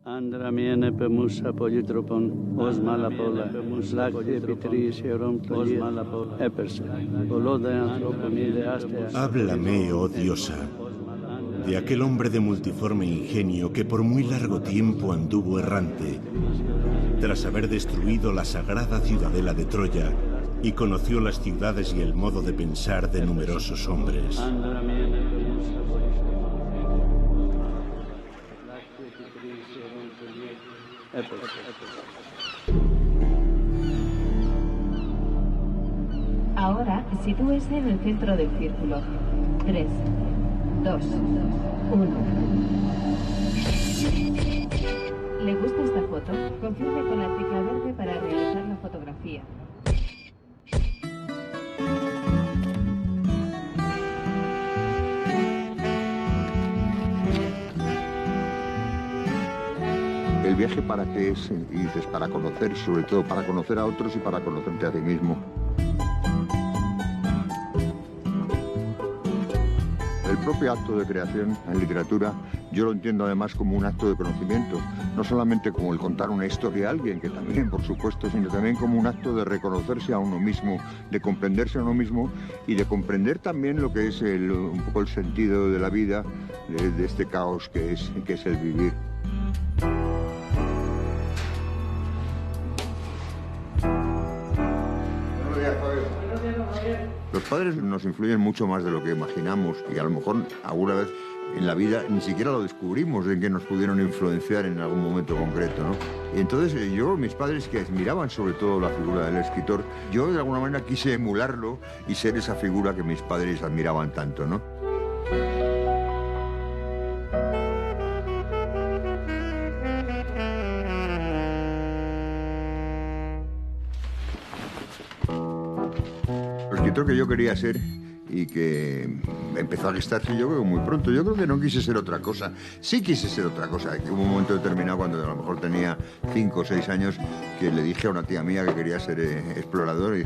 Andramiene pemusa polytropon, osmalapola, lacte pitris osmalapola, eperse, de antropomide astea. Háblame, oh diosa, de aquel hombre de multiforme ingenio que por muy largo tiempo anduvo errante, tras haber destruido la sagrada ciudadela de Troya y conoció las ciudades y el modo de pensar de numerosos hombres. Ahora sitúese en el centro del círculo. 3, 2, 1. ¿Le gusta esta foto? Confirme con la tecla verde para realizar la fotografía. ¿El viaje para qué es? Y dices, para conocer, sobre todo para conocer a otros y para conocerte a ti mismo. El propio acto de creación en literatura yo lo entiendo además como un acto de conocimiento, no solamente como el contar una historia a alguien, que también por supuesto, sino también como un acto de reconocerse a uno mismo, de comprenderse a uno mismo y de comprender también lo que es un poco el sentido de la vida, de este caos que es el vivir. Los padres nos influyen mucho más de lo que imaginamos y a lo mejor alguna vez en la vida ni siquiera lo descubrimos en que nos pudieron influenciar en algún momento concreto, ¿no? Y entonces mis padres que admiraban sobre todo la figura del escritor, yo de alguna manera quise emularlo y ser esa figura que mis padres admiraban tanto, ¿no? Que yo quería ser y que empezó a gestarse yo creo muy pronto. Yo creo que no quise ser otra cosa. Sí quise ser otra cosa. Que hubo un momento determinado cuando a lo mejor tenía 5 o 6 años que le dije a una tía mía que quería ser explorador y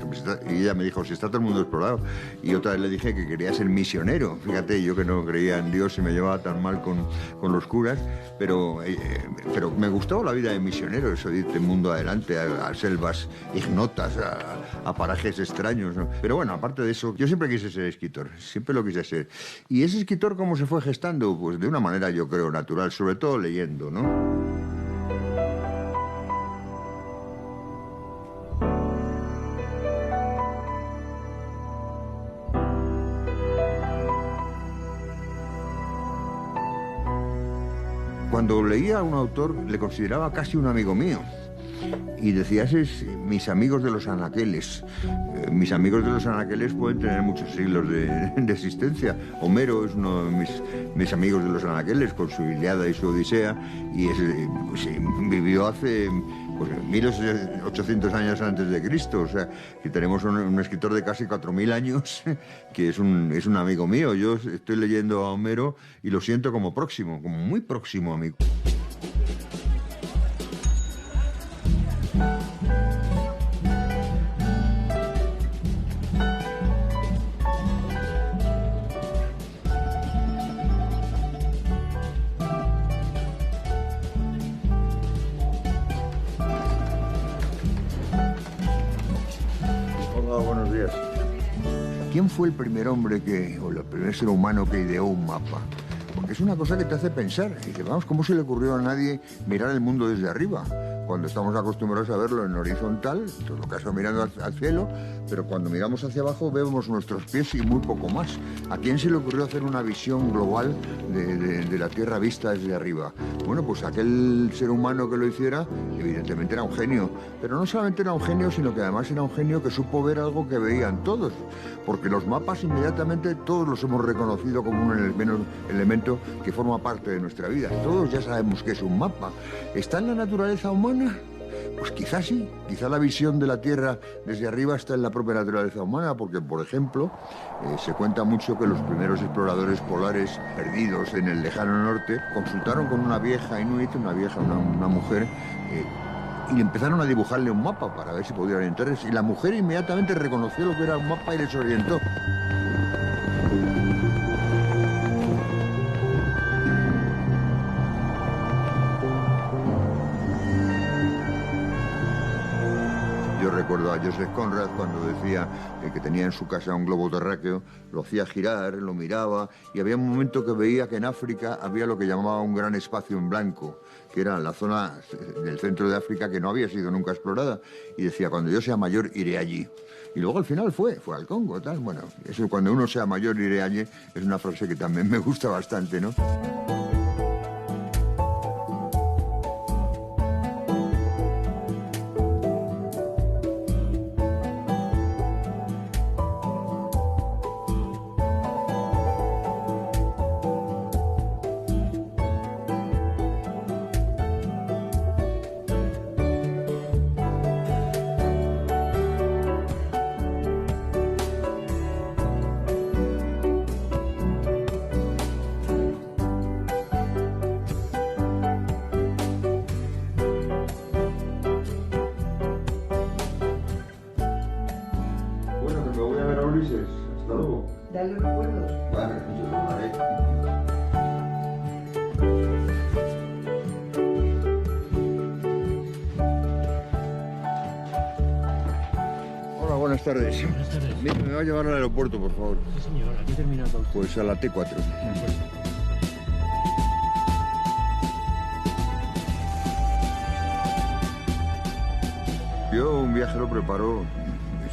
ella me dijo, si está todo el mundo explorado. Y otra vez le dije que quería ser misionero. Fíjate, yo que no creía en Dios y me llevaba tan mal con los curas, pero me gustaba la vida de misionero, eso de irte el mundo adelante, a selvas ignotas, a parajes extraños, ¿no? Pero bueno, aparte de eso, yo siempre quise ser escritor, siempre lo quise ser. ¿Y ese escritor cómo se fue gestando? Pues de una manera, yo creo, natural, sobre todo leyendo, ¿no? Cuando leía a un autor, le consideraba casi un amigo mío. Y decías, mis amigos de los anaqueles. Mis amigos de los anaqueles pueden tener muchos siglos de existencia. Homero es uno de mis amigos de los anaqueles, con su Ilíada y su Odisea, y vivió hace 1800 años antes de Cristo. O sea, que tenemos un escritor de casi 4000 años, que es un amigo mío. Yo estoy leyendo a Homero y lo siento como próximo, como muy próximo a mí. ¿Quién fue el primer hombre o el primer ser humano que ideó un mapa? Porque es una cosa que te hace pensar. Y dices, vamos, ¿cómo se le ocurrió a nadie mirar el mundo desde arriba? Cuando estamos acostumbrados a verlo en horizontal, en todo caso mirando al cielo, pero cuando miramos hacia abajo vemos nuestros pies y muy poco más. ¿A quién se le ocurrió hacer una visión global de la Tierra vista desde arriba? Bueno, pues aquel ser humano que lo hiciera, evidentemente era un genio. Pero no solamente era un genio, sino que además era un genio que supo ver algo que veían todos. Porque los mapas inmediatamente todos los hemos reconocido como un elemento que forma parte de nuestra vida. Todos ya sabemos que es un mapa. ¿Está en la naturaleza humana? Pues quizás sí, quizá la visión de la Tierra desde arriba está en la propia naturaleza humana, porque, por ejemplo, se cuenta mucho que los primeros exploradores polares perdidos en el lejano norte consultaron con una vieja inuit, una mujer, y empezaron a dibujarle un mapa para ver si podía orientarse, y la mujer inmediatamente reconoció lo que era un mapa y les orientó. recuerdo a Joseph Conrad cuando decía que tenía en su casa un globo terráqueo, lo hacía girar, lo miraba, y había un momento que veía que en África había lo que llamaba un gran espacio en blanco, que era la zona del centro de África que no había sido nunca explorada, y decía, cuando yo sea mayor iré allí. Y luego al final fue al Congo, tal. Bueno, eso cuando uno sea mayor iré allí es una frase que también me gusta bastante, ¿no? Hasta luego. Dale recuerdos. Vale, yo lo haré. Hola, buenas tardes. Buenas tardes. Mira, me va a llevar al aeropuerto, por favor. Sí, señor. ¿A qué terminal va usted? Pues a la T4. De acuerdo. Yo un viaje lo preparo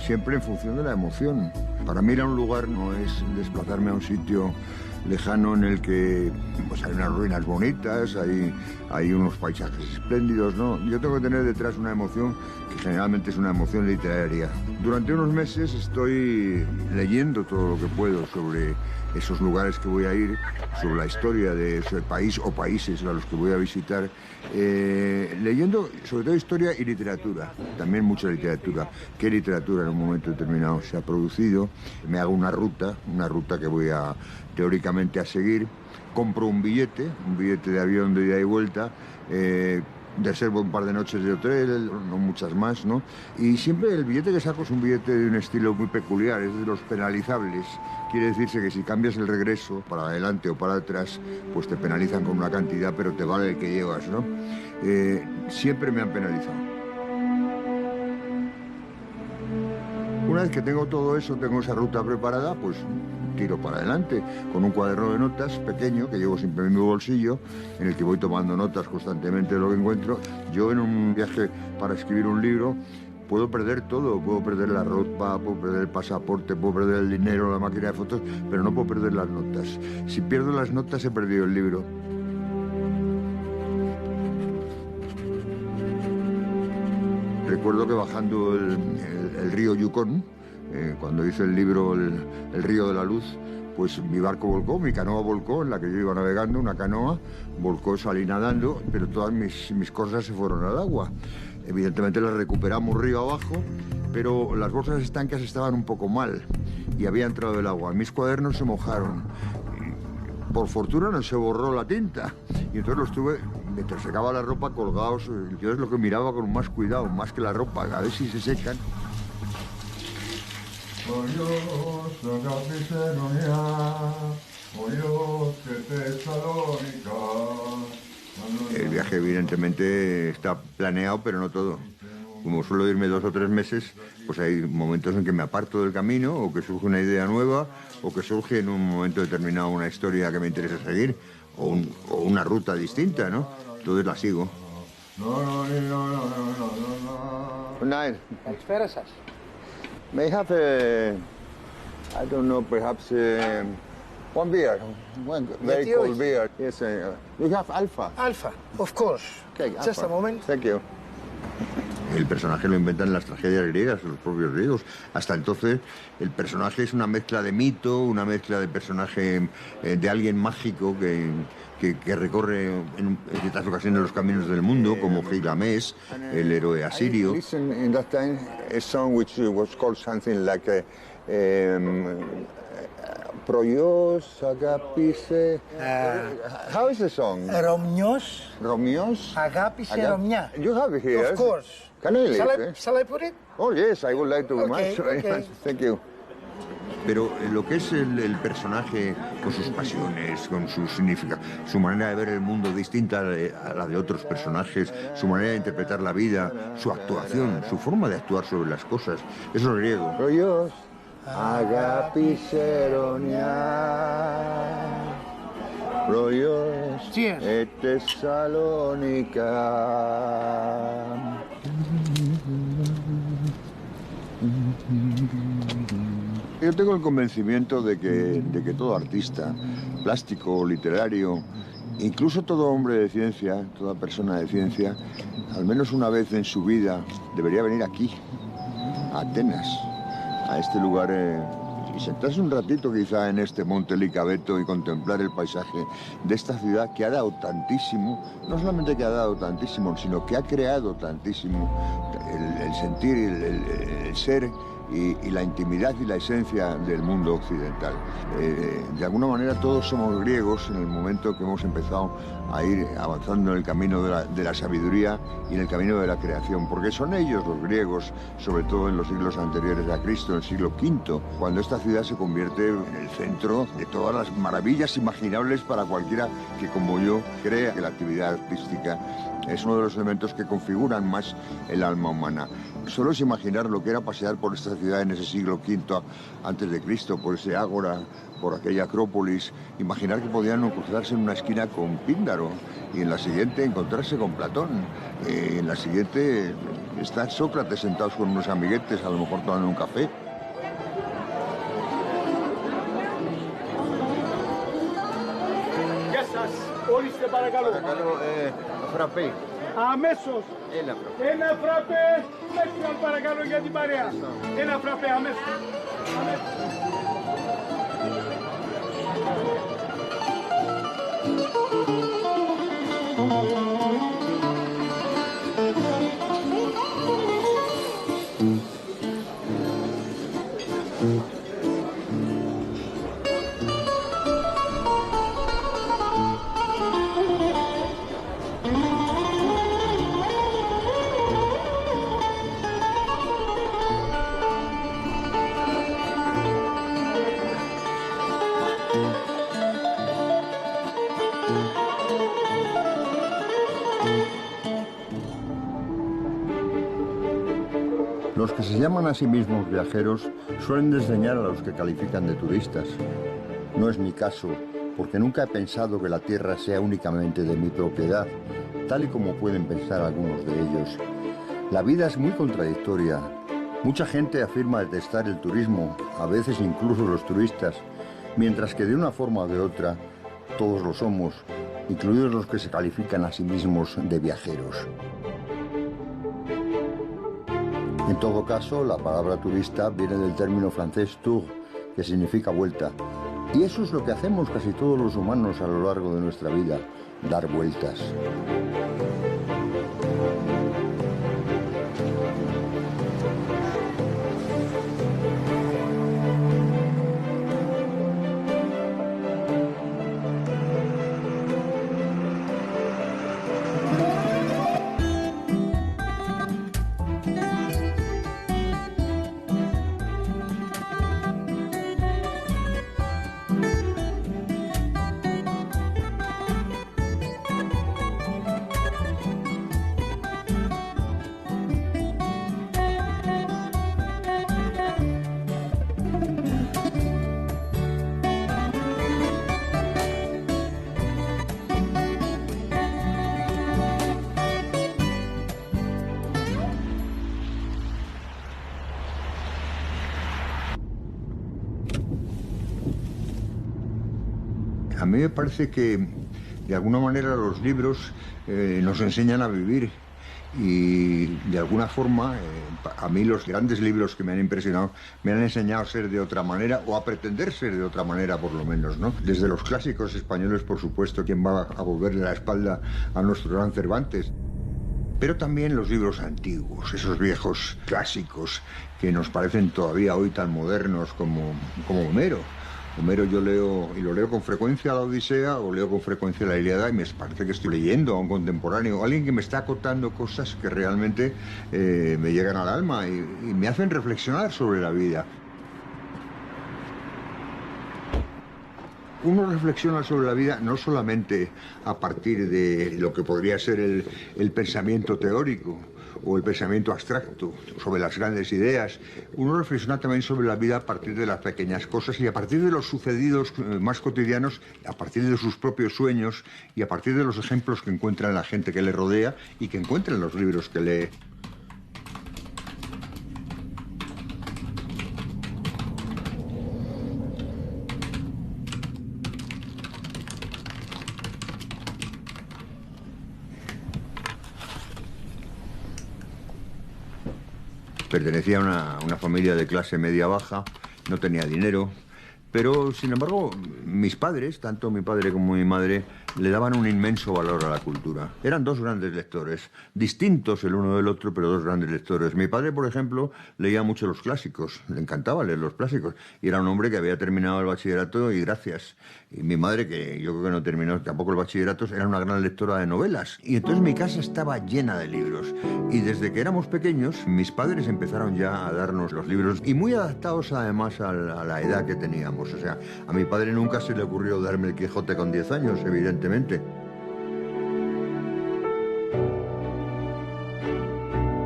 siempre en función de la emoción. Para mí ir a un lugar no es desplazarme a un sitio lejano en el que pues, hay unas ruinas bonitas, hay unos paisajes espléndidos, ¿no? Yo tengo que tener detrás una emoción que generalmente es una emoción literaria. Durante unos meses estoy leyendo todo lo que puedo sobre esos lugares que voy a ir, sobre la historia de ese país o países a los que voy a visitar, leyendo sobre todo historia y literatura, también mucha literatura. ¿Qué literatura en un momento determinado se ha producido? Me hago una ruta que voy a teóricamente a seguir, compro un billete de avión de ida y vuelta, reservo un par de noches de hotel, no muchas más, ¿no? Y siempre el billete que saco es un billete de un estilo muy peculiar, es de los penalizables. Quiere decirse que si cambias el regreso para adelante o para atrás, pues te penalizan con una cantidad, pero te vale el que llevas, ¿no? Siempre me han penalizado. Una vez que tengo todo eso, tengo esa ruta preparada, pues tiro para adelante con un cuaderno de notas pequeño que llevo siempre en mi bolsillo, en el que voy tomando notas constantemente de lo que encuentro. Yo en un viaje para escribir un libro puedo perder todo, puedo perder la ropa, puedo perder el pasaporte, puedo perder el dinero, la máquina de fotos, pero no puedo perder las notas. Si pierdo las notas he perdido el libro. Recuerdo que bajando el río Yukon, cuando hice el libro El río de la luz, pues mi barco volcó, mi canoa volcó, en la que yo iba navegando, una canoa, volcó, salí nadando, pero todas mis cosas se fueron al agua. Evidentemente las recuperamos río abajo, pero las bolsas estancas estaban un poco mal y había entrado el agua. Mis cuadernos se mojaron. Por fortuna no se borró la tinta y entonces los tuve, mientras secaba la ropa, colgados. Yo es lo que miraba con más cuidado, más que la ropa, a ver si se secan. El viaje evidentemente está planeado, pero no todo. Como suelo irme 2 o 3 meses, pues hay momentos en que me aparto del camino, o que surge una idea nueva, o que surge en un momento determinado una historia que me interesa seguir, o una ruta distinta, ¿no? Entonces la sigo. Good night. Καλησπέρα σας. May I have I don't know, perhaps one beer, one very you? cold beer. Yes, you have Alpha. Alpha, of course. Okay, Just Alpha. a moment. Thank you. El personaje lo inventan las tragedias griegas, los propios griegos. Hasta entonces, el personaje es una mezcla de mito, una mezcla de personaje de alguien mágico que recorre en ciertas ocasiones los caminos del mundo, como Gilgamesh, el héroe asirio. In that time, a song which was called something like Proios Agapise. How is the song? Ρωμιός, Romeos. αγάπησε Ρωμιά. You have it here. Of course. Can I leave? Shall I put it? Oh yes, I would like to Okay, much. okay. Thank you. Pero lo que es el personaje, con sus pasiones, con su significado, su manera de ver el mundo distinta a la de otros personajes, su manera de interpretar la vida, su actuación, su forma de actuar sobre las cosas, eso es griego. Rollos, agapiseronia. Rollos et Tesalónica. Yo tengo el convencimiento de que todo artista, plástico o literario, incluso todo hombre de ciencia, toda persona de ciencia, al menos una vez en su vida debería venir aquí, a Atenas, a este lugar, y sentarse un ratito quizá en este monte Licabeto y contemplar el paisaje de esta ciudad que ha dado tantísimo, no solamente que ha dado tantísimo, sino que ha creado tantísimo, el sentir, el ser y la intimidad y la esencia del mundo occidental. De alguna manera todos somos griegos en el momento que hemos empezado a ir avanzando en el camino de la sabiduría y en el camino de la creación, porque son ellos los griegos, sobre todo en los siglos anteriores a Cristo, en el siglo V, cuando esta ciudad se convierte en el centro de todas las maravillas imaginables para cualquiera que, como yo, crea que la actividad artística es uno de los elementos que configuran más el alma humana. Solo es imaginar lo que era pasear por esta ciudad en ese siglo V antes de Cristo, por ese ágora, por aquella acrópolis, imaginar que podían cruzarse en una esquina con Píndaro y en la siguiente encontrarse con Platón, en la siguiente estar Sócrates sentados con unos amiguetes, a lo mejor tomando un café. Γεια σας, ορίστε παρακαλώ. Φραπέ. Αμέσως. Ένα φραπέ, μέξιμαν παρακαλώ για την παρέα. Ένα φραπέ αμέσως. Los que se llaman a sí mismos viajeros suelen desdeñar a los que califican de turistas. No es mi caso, porque nunca he pensado que la tierra sea únicamente de mi propiedad, tal y como pueden pensar algunos de ellos. La vida es muy contradictoria. Mucha gente afirma detestar el turismo, a veces incluso los turistas, mientras que de una forma o de otra, todos lo somos, incluidos los que se califican a sí mismos de viajeros. En todo caso, la palabra turista viene del término francés tour, que significa vuelta. Y eso es lo que hacemos casi todos los humanos a lo largo de nuestra vida, dar vueltas. A mí me parece que, de alguna manera, los libros nos enseñan a vivir y, de alguna forma, a mí los grandes libros que me han impresionado me han enseñado a ser de otra manera o a pretender ser de otra manera, por lo menos, ¿no? Desde los clásicos españoles, por supuesto, ¿quién va a volverle la espalda a nuestro gran Cervantes? Pero también los libros antiguos, esos viejos clásicos que nos parecen todavía hoy tan modernos como Homero. Homero yo leo, y lo leo con frecuencia, la Odisea, o leo con frecuencia la Ilíada, y me parece que estoy leyendo a un contemporáneo, alguien que me está contando cosas que realmente me llegan al alma y me hacen reflexionar sobre la vida. Uno reflexiona sobre la vida no solamente a partir de lo que podría ser el pensamiento teórico o el pensamiento abstracto, sobre las grandes ideas. Uno reflexiona también sobre la vida a partir de las pequeñas cosas y a partir de los sucedidos más cotidianos, a partir de sus propios sueños y a partir de los ejemplos que encuentra en la gente que le rodea y que encuentra en los libros que lee. Pertenecía a una familia de clase media-baja, no tenía dinero, pero sin embargo mis padres, tanto mi padre como mi madre, le daban un inmenso valor a la cultura. Eran dos grandes lectores, distintos el uno del otro, pero dos grandes lectores. Mi padre, por ejemplo, leía mucho los clásicos, le encantaba leer los clásicos, y era un hombre que había terminado el bachillerato y gracias. Y mi madre, que yo creo que no terminó tampoco el bachillerato, era una gran lectora de novelas. Y entonces mi casa estaba llena de libros. Y desde que éramos pequeños, mis padres empezaron ya a darnos los libros, y muy adaptados además a la edad que teníamos. O sea, a mi padre nunca se le ocurrió darme el Quijote con 10 años, evidentemente.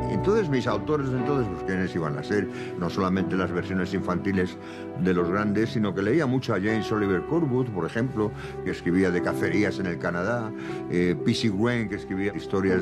Entonces mis autores entonces, pues quiénes iban a ser, no solamente las versiones infantiles de los grandes, sino que leía mucho a James Oliver Curwood, por ejemplo, que escribía de cacerías en el Canadá, P.C. Wayne, que escribía historias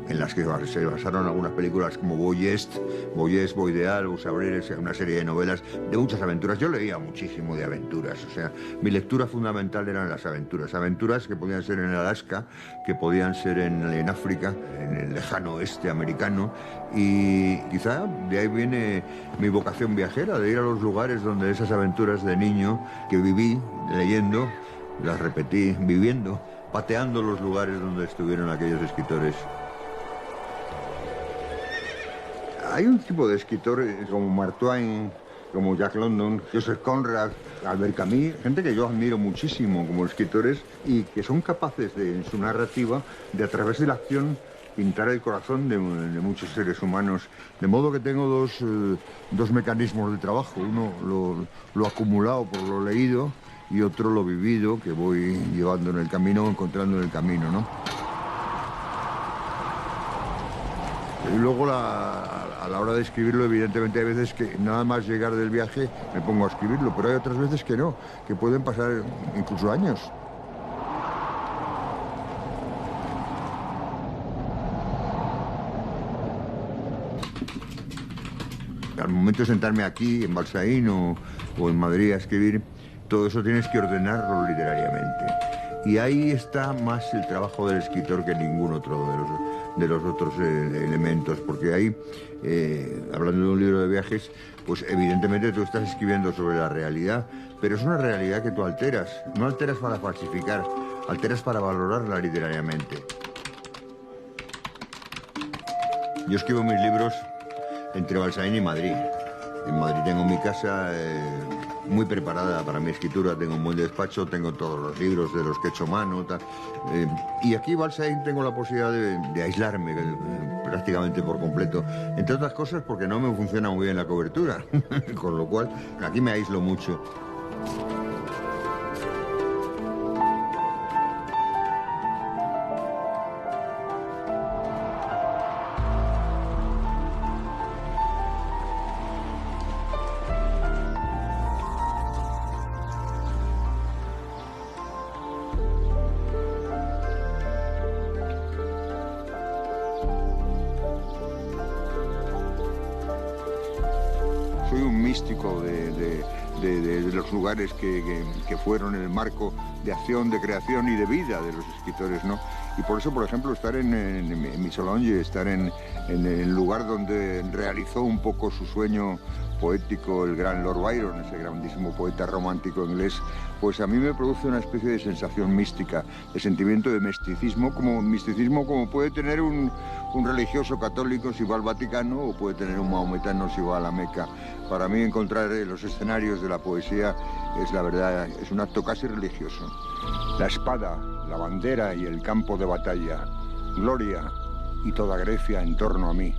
en las que se basaron algunas películas como Boyest, Boideal, Busabril, una serie de novelas de muchas aventuras. Yo leía muchísimo de aventuras, o sea, mi lectura fundamental eran las aventuras. Aventuras que podían ser en Alaska, que podían ser en África, en el lejano oeste americano, y quizá de ahí viene mi vocación viajera, de ir a los lugares donde esas aventuras de niño que viví leyendo, las repetí viviendo, pateando los lugares donde estuvieron aquellos escritores. Hay un tipo de escritores como Mark Twain, como Jack London, Joseph Conrad, Albert Camus, gente que yo admiro muchísimo como escritores y que son capaces en su narrativa de a través de la acción pintar el corazón de muchos seres humanos. De modo que tengo dos mecanismos de trabajo, uno lo acumulado por lo leído y otro lo vivido que voy llevando en el camino, encontrando en el camino, ¿no? Y luego a la hora de escribirlo, evidentemente hay veces que nada más llegar del viaje me pongo a escribirlo, pero hay otras veces que no, que pueden pasar incluso años. Al momento de sentarme aquí, en Balsaín o en Madrid a escribir, todo eso tienes que ordenarlo literariamente. Y ahí está más el trabajo del escritor que ningún otro de los otros elementos, porque ahí, hablando de un libro de viajes, pues evidentemente tú estás escribiendo sobre la realidad, pero es una realidad que tú alteras. No alteras para falsificar, alteras para valorarla literariamente. Yo escribo mis libros entre Balsaín y Madrid. En Madrid tengo mi casa muy preparada para mi escritura, tengo un buen despacho, tengo todos los libros de los que he hecho mano, tal. Y aquí en Balsaín tengo la posibilidad de aislarme prácticamente por completo, entre otras cosas porque no me funciona muy bien la cobertura, con lo cual aquí me aíslo mucho. Soy un místico de los lugares que fueron en el marco de acción, de creación y de vida de los escritores, ¿no? Y por eso, por ejemplo, estar en Missolonghi, estar en el lugar donde realizó un poco su sueño poético el gran Lord Byron, ese grandísimo poeta romántico inglés, pues a mí me produce una especie de sensación mística, de sentimiento de misticismo como puede tener un religioso católico si va al Vaticano o puede tener un maometano si va a la Meca. Para mí encontrar los escenarios de la poesía es la verdad, es un acto casi religioso. La espada, la bandera y el campo de batalla, gloria y toda Grecia en torno a mí.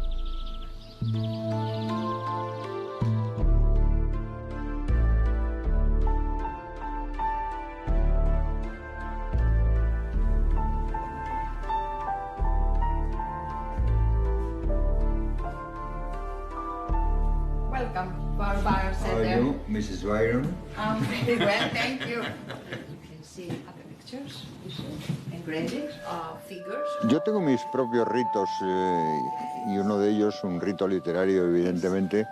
welcome. Barbara said there. How are you, Mrs. Byron? Very well, thank you. You can see other pictures, engravings of figures. Yo tengo mis propios ritos y uno de ellos, un rito literario evidentemente,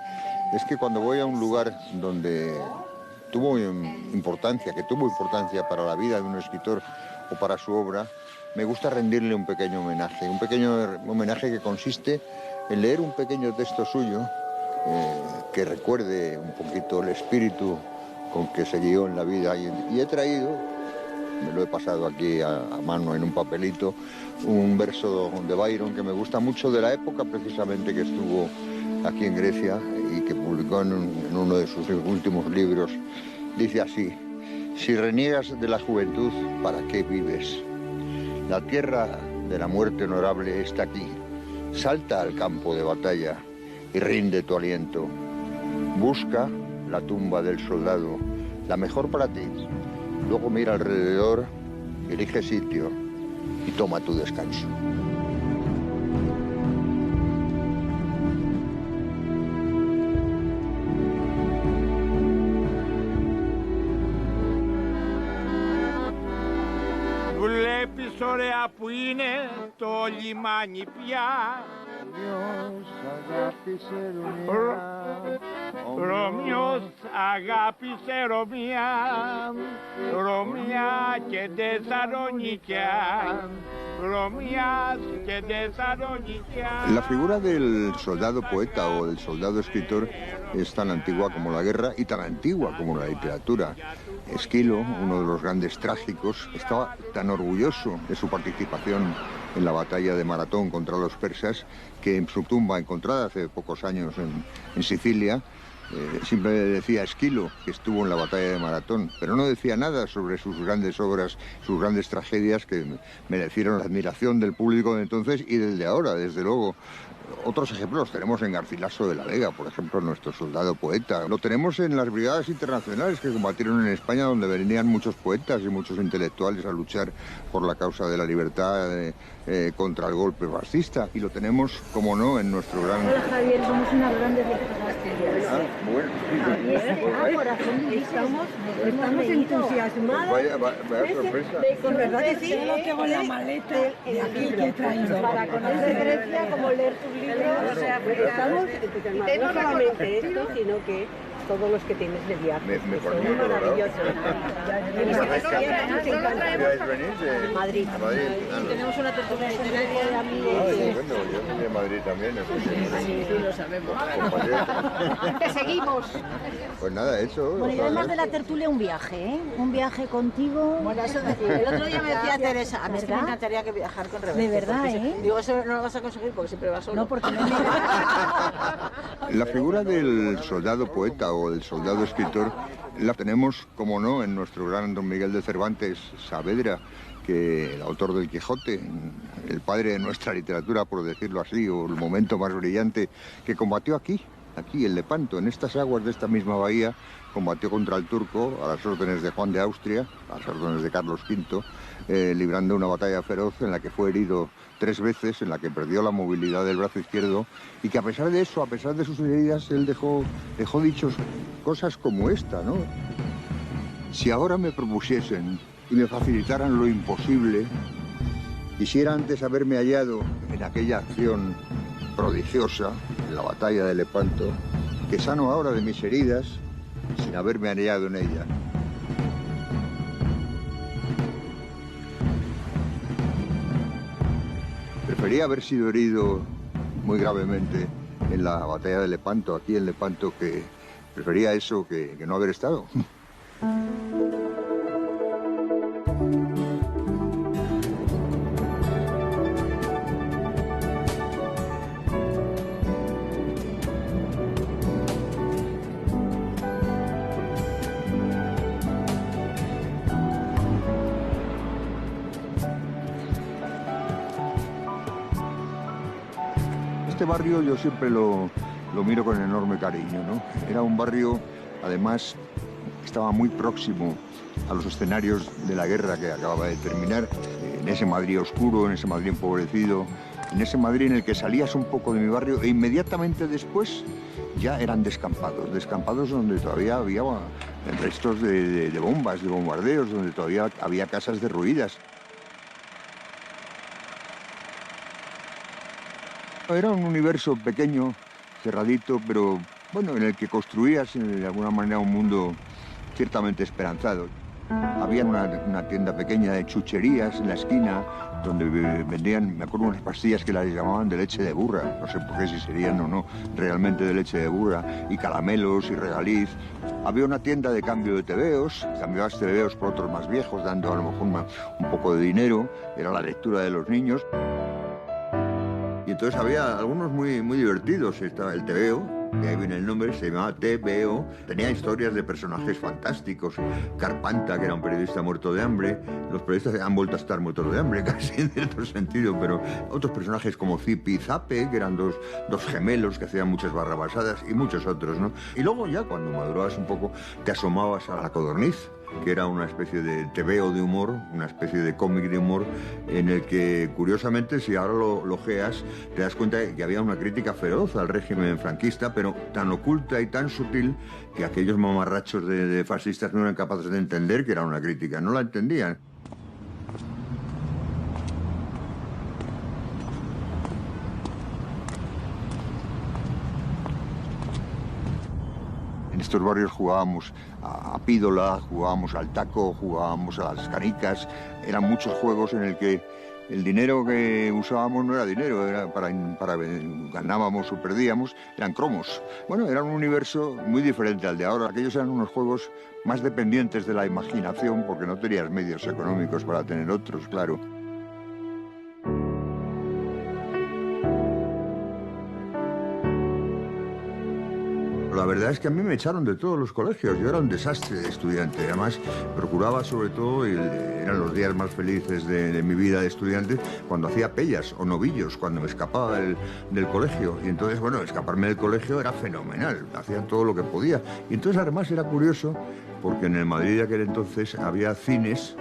es que cuando voy a un lugar donde tuvo importancia para la vida de un escritor o para su obra, me gusta rendirle un pequeño homenaje que consiste en leer un pequeño texto suyo que recuerde un poquito el espíritu con que se guió en la vida y he traído, me lo he pasado aquí a mano en un papelito, un verso de Byron que me gusta mucho de la época precisamente que estuvo aquí en Grecia y que publicó en uno de sus últimos libros. Dice así: si reniegas de la juventud, ¿para qué vives? La tierra de la muerte honorable está aquí. Salta al campo de batalla y rinde tu aliento. Busca la tumba del soldado, la mejor para ti. Luego mira alrededor, elige sitio y toma tu descanso. Βλέπεις ωραία που είναι το λιμάνι πια. Ρωμιός αγάπησε Ρωμιά, Ρωμιά και Θεσσαλονικιά, Ρωμιάς και Θεσσαλονικιά. La figura del soldado poeta o del soldado escritor es tan antigua como la guerra y tan antigua como la literatura. Esquilo, uno de los grandes trágicos, estaba tan orgulloso de su participación en la batalla de Maratón contra los persas que en su tumba, encontrada hace pocos años en Sicilia, siempre decía Esquilo que estuvo en la batalla de Maratón, pero no decía nada sobre sus grandes obras, sus grandes tragedias que merecieron la admiración del público de entonces y del de ahora, desde luego. Otros ejemplos tenemos en Garcilaso de la Vega, por ejemplo, nuestro soldado poeta. Lo tenemos en las brigadas internacionales que combatieron en España, donde venían muchos poetas y muchos intelectuales a luchar por la causa de la libertad contra el golpe fascista. Y lo tenemos, como no, en nuestro gran... Hola Javier, somos una grande de bueno. Corazón, estamos entusiasmados. Vaya sorpresa. Con verdad que sí, lo que hago en la maleta de aquí que he traído. Para conocer Grecia, como leer tus libros, o sea, estamos no solamente esto, sino que todos los que tienes de viaje. Me pone son maravillosos. Madrid. Tenemos una tertulia literaria de amigos. Bueno, yo soy de Madrid también. Sí, lo sabemos. Te seguimos. Pues nada, eso. Bueno, y además de la tertulia, un viaje, ¿eh? Un viaje contigo. Bueno, eso el otro día me decía Teresa, a mí es que me encantaría que viajar con Rebeca. De verdad, ¿eh? Digo, eso no lo vas a conseguir porque siempre vas solo. No, porque no me... La figura del soldado poeta o del soldado escritor la tenemos, como no, en nuestro gran don Miguel de Cervantes Saavedra, que el autor del Quijote, el padre de nuestra literatura, por decirlo así, o el momento más brillante, que combatió aquí en Lepanto, en estas aguas de esta misma bahía, combatió contra el turco a las órdenes de Juan de Austria, a las órdenes de Carlos V, librando una batalla feroz en la que fue herido 3 veces, en la que perdió la movilidad del brazo izquierdo, y que a pesar de eso, a pesar de sus heridas, él dejó dichos cosas como esta, ¿no? Si ahora me propusiesen y me facilitaran lo imposible, quisiera antes haberme hallado en aquella acción prodigiosa, en la batalla de Lepanto, que sano ahora de mis heridas sin haberme hallado en ella. Prefería haber sido herido muy gravemente en la batalla de Lepanto, aquí en Lepanto, que prefería eso que no haber estado. Este barrio yo siempre lo miro con enorme cariño, ¿no? Era un barrio, además, que estaba muy próximo a los escenarios de la guerra que acababa de terminar, en ese Madrid oscuro, en ese Madrid empobrecido, en ese Madrid en el que salías un poco de mi barrio e inmediatamente después ya eran descampados donde todavía había restos de bombas, de bombardeos, donde todavía había casas derruidas. Era un universo pequeño, cerradito, pero bueno, en el que construías de alguna manera un mundo ciertamente esperanzado. Había una tienda pequeña de chucherías en la esquina donde vendían, me acuerdo, unas pastillas que las llamaban de leche de burra, no sé por qué, si serían o no realmente de leche de burra, y caramelos y regaliz. Había una tienda de cambio de tebeos, cambiabas tebeos por otros más viejos, dando a lo mejor un poco de dinero, era la lectura de los niños. Y entonces había algunos muy divertidos. Estaba el tebeo, de ahí viene el nombre, se llamaba TVO. Tenía historias de personajes fantásticos. Carpanta, que era un periodista muerto de hambre. Los periodistas han vuelto a estar muertos de hambre, casi en cierto sentido, pero otros personajes como Zipi y Zape, que eran dos gemelos que hacían muchas barrabasadas, y muchos otros, ¿no? Y luego ya, cuando madurabas un poco, te asomabas a La Codorniz, que era una especie de tebeo de humor, una especie de cómic de humor, en el que, curiosamente, si ahora lo ojeas, te das cuenta de que había una crítica feroz al régimen franquista, pero tan oculta y tan sutil que aquellos mamarrachos de fascistas no eran capaces de entender que era una crítica, no la entendían. En estos barrios jugábamos a pídola, jugábamos al taco, jugábamos a las canicas. Eran muchos juegos en el que el dinero que usábamos no era dinero, era para ganábamos o perdíamos, eran cromos. Bueno, era un universo muy diferente al de ahora. Aquellos eran unos juegos más dependientes de la imaginación, porque no tenías medios económicos para tener otros, claro. La verdad es que a mí me echaron de todos los colegios. Yo era un desastre de estudiante. Además, procuraba sobre todo, y eran los días más felices de mi vida de estudiante, cuando hacía pellas o novillos, cuando me escapaba del colegio. Y entonces, bueno, escaparme del colegio era fenomenal. Hacía todo lo que podía. Y entonces, además, era curioso, porque en el Madrid de aquel entonces había cines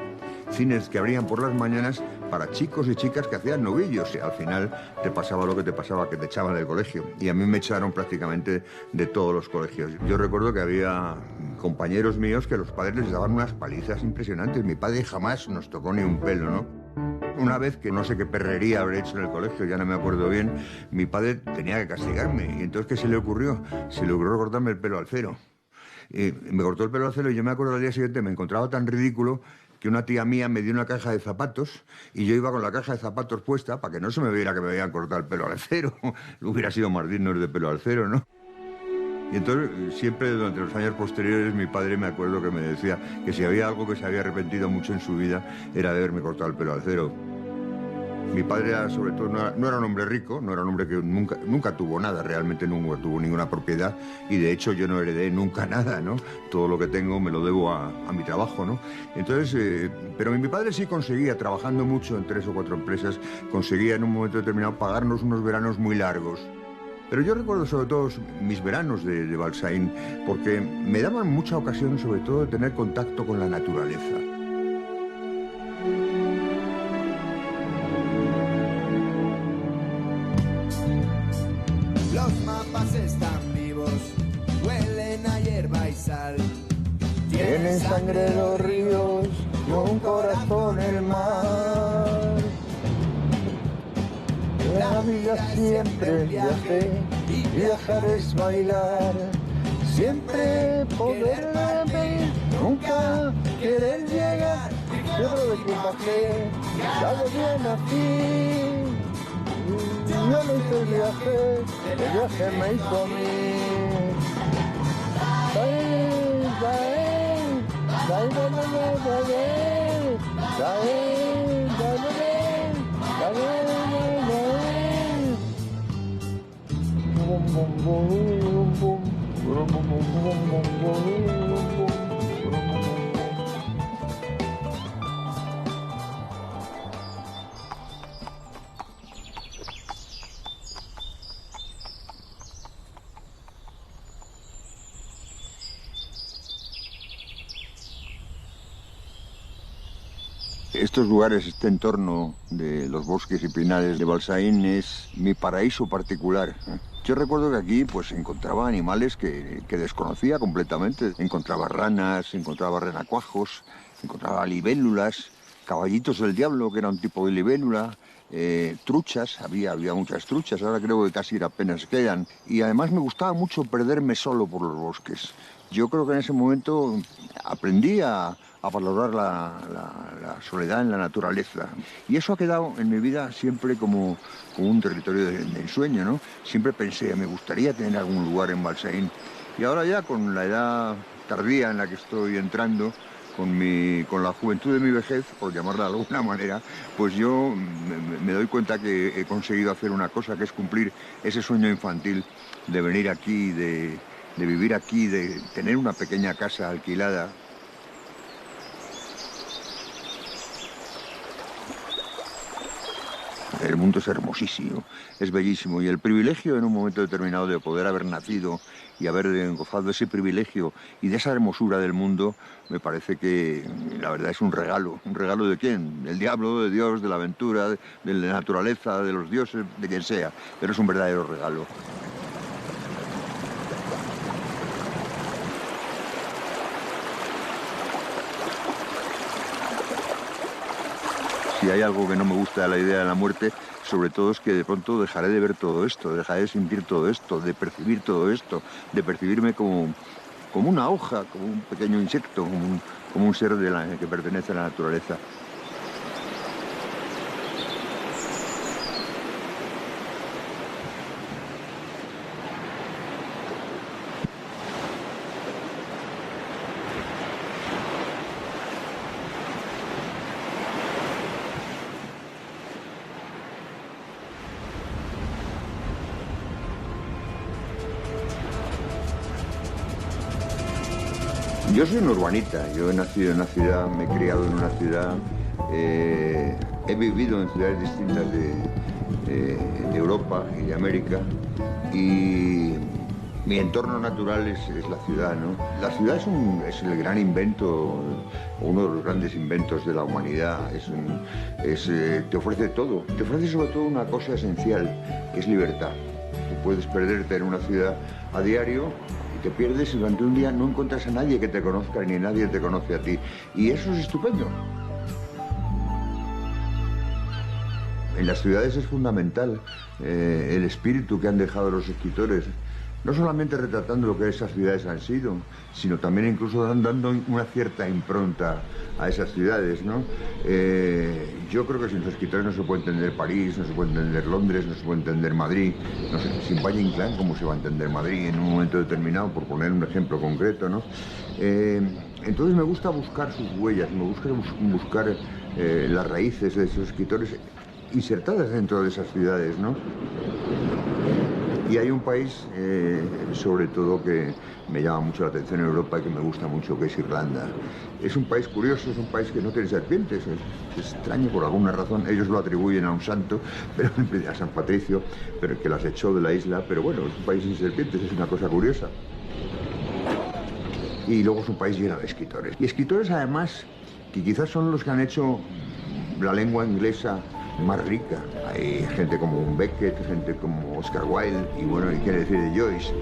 que abrían por las mañanas para chicos y chicas que hacían novillos, y al final te pasaba lo que te pasaba, que te echaban del colegio. Y a mí me echaron prácticamente de todos los colegios. Yo recuerdo que había compañeros míos que los padres les daban unas palizas impresionantes. Mi padre jamás nos tocó ni un pelo, ¿no? Una vez, que no sé qué perrería habré hecho en el colegio, ya no me acuerdo bien, mi padre tenía que castigarme. Y entonces, ¿qué se le ocurrió? Se le ocurrió cortarme el pelo al cero. Y me cortó el pelo al cero, y yo me acuerdo al día siguiente, me encontraba tan ridículo que una tía mía me dio una caja de zapatos y yo iba con la caja de zapatos puesta para que no se me viera que me habían cortado el pelo al cero. Hubiera sido más digno de pelo al cero, ¿no? Y entonces, siempre durante los años posteriores, mi padre, me acuerdo que me decía que si había algo que se había arrepentido mucho en su vida era de haberme cortado el pelo al cero. Mi padre, sobre todo, no era un hombre rico, no era un hombre que nunca tuvo nada, realmente nunca tuvo ninguna propiedad, y de hecho yo no heredé nunca nada, ¿no? Todo lo que tengo me lo debo a mi trabajo, ¿no? Entonces, pero mi padre sí conseguía, trabajando mucho en 3 o 4 empresas, conseguía en un momento determinado pagarnos unos veranos muy largos. Pero yo recuerdo sobre todo mis veranos de Balsaín, porque me daban mucha ocasión sobre todo de tener contacto con la naturaleza. Los mapas están vivos, huelen a hierba y sal. Tienen sangre los ríos y un corazón el mar. La vida siempre viaje y viajar es bailar. Siempre poder ver, nunca querer llegar. Siempre de equipaje, algo bien así. Yo no hice el viaje me hizo a mí. Estos lugares, este entorno de los bosques y pinares de Balsaín es mi paraíso particular. Yo recuerdo que aquí pues encontraba animales que desconocía completamente. Encontraba ranas, encontraba renacuajos, encontraba libélulas, caballitos del diablo, que era un tipo de libélula, truchas, había muchas truchas, ahora creo que casi apenas quedan. Y además me gustaba mucho perderme solo por los bosques. Yo creo que en ese momento aprendí a valorar la soledad en la naturaleza. Y eso ha quedado en mi vida siempre como un territorio de ensueño, ¿no? Siempre pensé, me gustaría tener algún lugar en Balsaín. Y ahora ya, con la edad tardía en la que estoy entrando, con la juventud de mi vejez, por llamarla de alguna manera, pues yo me doy cuenta que he conseguido hacer una cosa, que es cumplir ese sueño infantil de venir aquí, de vivir aquí, de tener una pequeña casa alquilada. El mundo es hermosísimo, es bellísimo, y el privilegio en un momento determinado de poder haber nacido y haber gozado ese privilegio y de esa hermosura del mundo, me parece que la verdad es un regalo. ¿Un regalo de quién? Del diablo, de Dios, de la aventura, de la naturaleza, de los dioses, de quien sea, pero es un verdadero regalo. Si hay algo que no me gusta de la idea de la muerte, sobre todo es que de pronto dejaré de ver todo esto, dejaré de sentir todo esto, de percibir todo esto, de percibirme como una hoja, como un pequeño insecto, como un ser que pertenece a la naturaleza. Yo soy un urbanita, yo he nacido en una ciudad, me he criado en una ciudad, he vivido en ciudades distintas de Europa y de América, y mi entorno natural es la ciudad, ¿no? La ciudad es el gran invento, uno de los grandes inventos de la humanidad, te ofrece todo, te ofrece sobre todo una cosa esencial, que es libertad. Tú puedes perderte en una ciudad a diario, te pierdes y durante un día no encuentras a nadie que te conozca ni nadie te conoce a ti. Y eso es estupendo. En las ciudades es fundamental el espíritu que han dejado los escritores, no solamente retratando lo que esas ciudades han sido, sino también incluso dando una cierta impronta a esas ciudades, ¿no? Yo creo que sin los escritores no se puede entender París, no se puede entender Londres, no se puede entender Madrid, no sé, sin Valle Inclán cómo se va a entender Madrid en un momento determinado, por poner un ejemplo concreto, ¿no? Entonces me gusta buscar sus huellas, me gusta buscar las raíces de esos escritores insertadas dentro de esas ciudades, ¿no? Y hay un país, sobre todo, que me llama mucho la atención en Europa y que me gusta mucho, que es Irlanda. Es un país curioso, es un país que no tiene serpientes, es extraño por alguna razón. Ellos lo atribuyen a un santo, pero a San Patricio, pero que las echó de la isla. Pero bueno, es un país sin serpientes, es una cosa curiosa. Y luego es un país lleno de escritores. Y escritores, además, que quizás son los que han hecho la lengua inglesa más rica. Hay gente como Beckett, gente como Oscar Wilde, y bueno, ¿y qué decir de Joyce?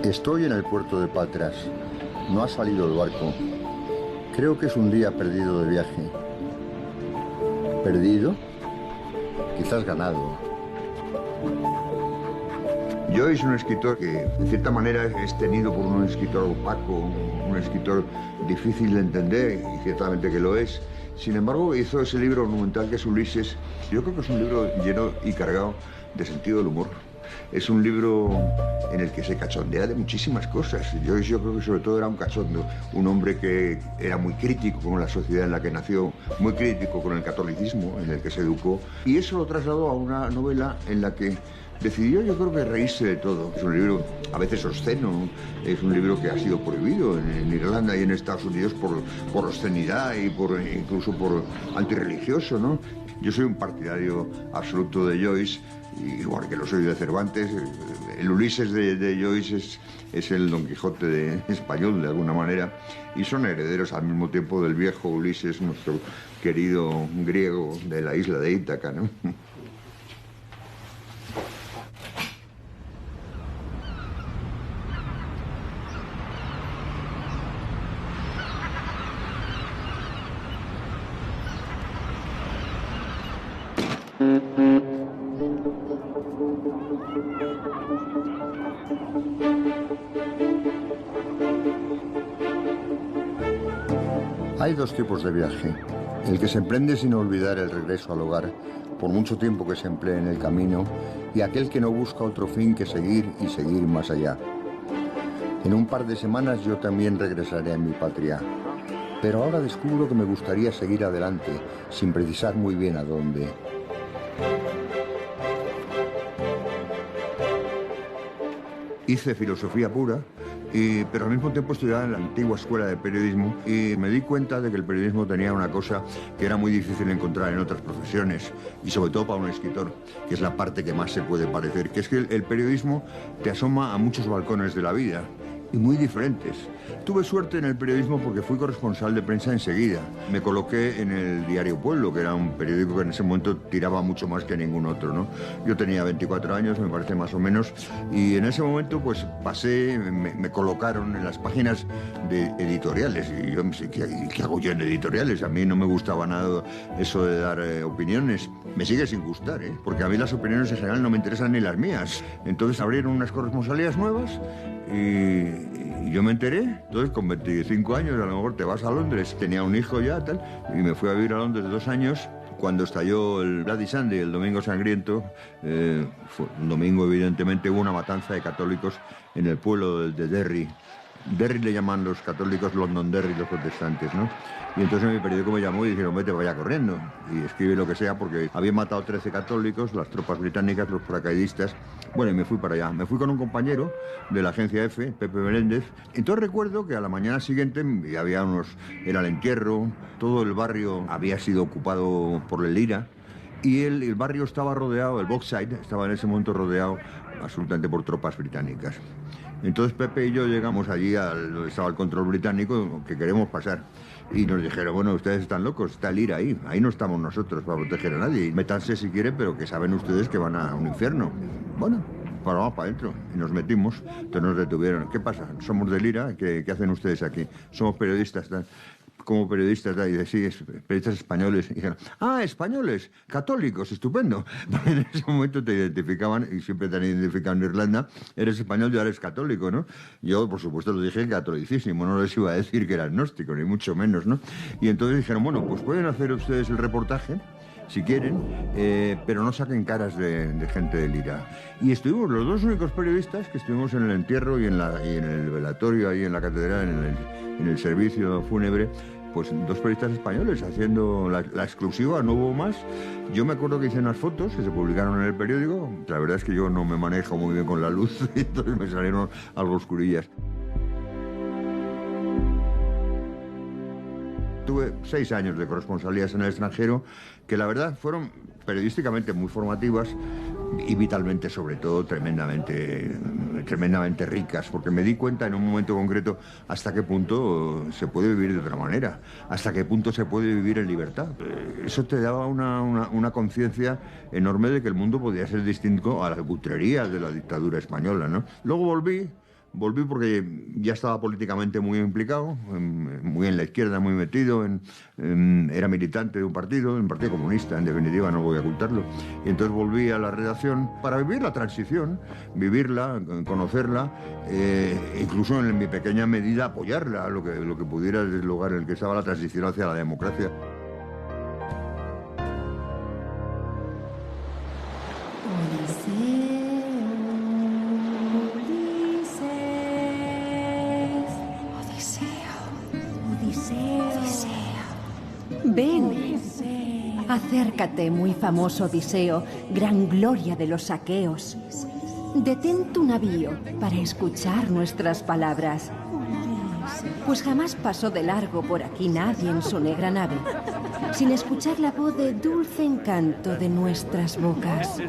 Estoy en el puerto de Patras. No ha salido el barco. Creo que es un día perdido de viaje. ¿Perdido? Quizás ganado. Joyce es un escritor que, de cierta manera, es tenido por un escritor opaco, un escritor difícil de entender, y ciertamente que lo es. Sin embargo, hizo ese libro monumental que es Ulises. Yo creo que es un libro lleno y cargado de sentido del humor. Es un libro en el que se cachondea de muchísimas cosas. Joyce, yo creo que sobre todo era un cachondo, un hombre que era muy crítico con la sociedad en la que nació, muy crítico con el catolicismo en el que se educó, y eso lo trasladó a una novela en la que decidió, yo creo, que reírse de todo. Es un libro a veces obsceno, es un libro que ha sido prohibido en Irlanda y en Estados Unidos por obscenidad y incluso por antirreligioso, ¿no? Yo soy un partidario absoluto de Joyce igual que lo soy de Cervantes. El Ulises de Joyce es el Don Quijote español, de alguna manera, y son herederos al mismo tiempo del viejo Ulises, nuestro querido griego de la isla de Ítaca, ¿no? Hay dos tipos de viaje. El que se emprende sin olvidar el regreso al hogar, por mucho tiempo que se emplee en el camino, y aquel que no busca otro fin que seguir y seguir más allá. En un par de semanas yo también regresaré a mi patria, pero ahora descubro que me gustaría seguir adelante, sin precisar muy bien a dónde. Hice filosofía pura, pero al mismo tiempo estudiaba en la antigua escuela de periodismo y me di cuenta de que el periodismo tenía una cosa que era muy difícil de encontrar en otras profesiones, y sobre todo para un escritor, que es la parte que más se puede parecer, que es que el periodismo te asoma a muchos balcones de la vida, y muy diferentes. Tuve suerte en el periodismo porque fui corresponsal de prensa enseguida. Me coloqué en el diario Pueblo, que era un periódico que en ese momento tiraba mucho más que ningún otro, ¿no? Yo tenía 24 años, me parece, más o menos, y en ese momento pues pasé, me colocaron en las páginas de editoriales, y yo me sé, ¿qué hago yo en editoriales? A mí no me gustaba nada eso de dar opiniones. Me sigue sin gustar, porque a mí las opiniones en general no me interesan ni las mías. Entonces abrieron unas corresponsalías nuevas y yo me enteré. Entonces, con 25 años, a lo mejor te vas a Londres. Tenía un hijo ya, tal, y me fui a vivir a Londres 2 años. Cuando estalló el Bloody Sunday, el Domingo Sangriento, fue un domingo, evidentemente, hubo una matanza de católicos en el pueblo de Derry. Derry le llaman los católicos Londonderry, los protestantes, ¿no? Y entonces mi periódico me llamó y dijeron, vete, vaya corriendo y escribe lo que sea, porque habían matado 13 católicos, las tropas británicas, los paracaidistas. Bueno, y me fui para allá. Me fui con un compañero de la agencia EFE, Pepe Meléndez. Entonces recuerdo que a la mañana siguiente había era el entierro, todo el barrio había sido ocupado por el IRA, y el barrio estaba rodeado, el Bogside estaba en ese momento rodeado absolutamente por tropas británicas. Entonces Pepe y yo llegamos allí donde estaba el control británico, que queremos pasar. Y nos dijeron, bueno, ustedes están locos, está el IRA ahí no estamos nosotros para proteger a nadie. Métanse si quieren, pero que saben ustedes que van a un infierno. Bueno, vamos para adentro. Y nos metimos, entonces nos detuvieron. ¿Qué pasa? Somos del IRA, ¿qué hacen ustedes aquí? Somos periodistas, tal. Como periodistas, y decía, sí, periodistas españoles, y dijeron, españoles, católicos, estupendo. En ese momento te identificaban, y siempre te han identificado en Irlanda, eres español y ahora eres católico, ¿no? Yo, por supuesto, lo dije catolicismo, no les iba a decir que era agnóstico, ni mucho menos, ¿no? Y entonces dijeron, bueno, pues pueden hacer ustedes el reportaje, si quieren, pero no saquen caras de gente del IRA. Y estuvimos los dos únicos periodistas que estuvimos en el entierro y en el velatorio, ahí en la catedral, en el servicio fúnebre, pues 2 periodistas españoles haciendo la exclusiva, no hubo más. Yo me acuerdo que hice unas fotos que se publicaron en el periódico. La verdad es que yo no me manejo muy bien con la luz, entonces me salieron algo oscurillas. Tuve 6 años de corresponsalías en el extranjero, que la verdad fueron periodísticamente muy formativas y vitalmente, sobre todo, tremendamente ricas, porque me di cuenta en un momento concreto hasta qué punto se puede vivir de otra manera, hasta qué punto se puede vivir en libertad. Eso te daba una conciencia enorme de que el mundo podía ser distinto a las butrerías de la dictadura española, ¿no? Luego volví porque ya estaba políticamente muy implicado, muy en la izquierda, muy metido, era militante de un Partido Comunista, en definitiva, no voy a ocultarlo. Y entonces volví a la redacción para vivir la transición, vivirla, conocerla, incluso en mi pequeña medida apoyarla, lo que pudiera desde el lugar en el que estaba la transición hacia la democracia. Ven, acércate, muy famoso Odiseo, gran gloria de los aqueos. Detén tu navío para escuchar nuestras palabras, pues jamás pasó de largo por aquí nadie en su negra nave. sin escuchar la voz de dulce encanto de nuestras bocas.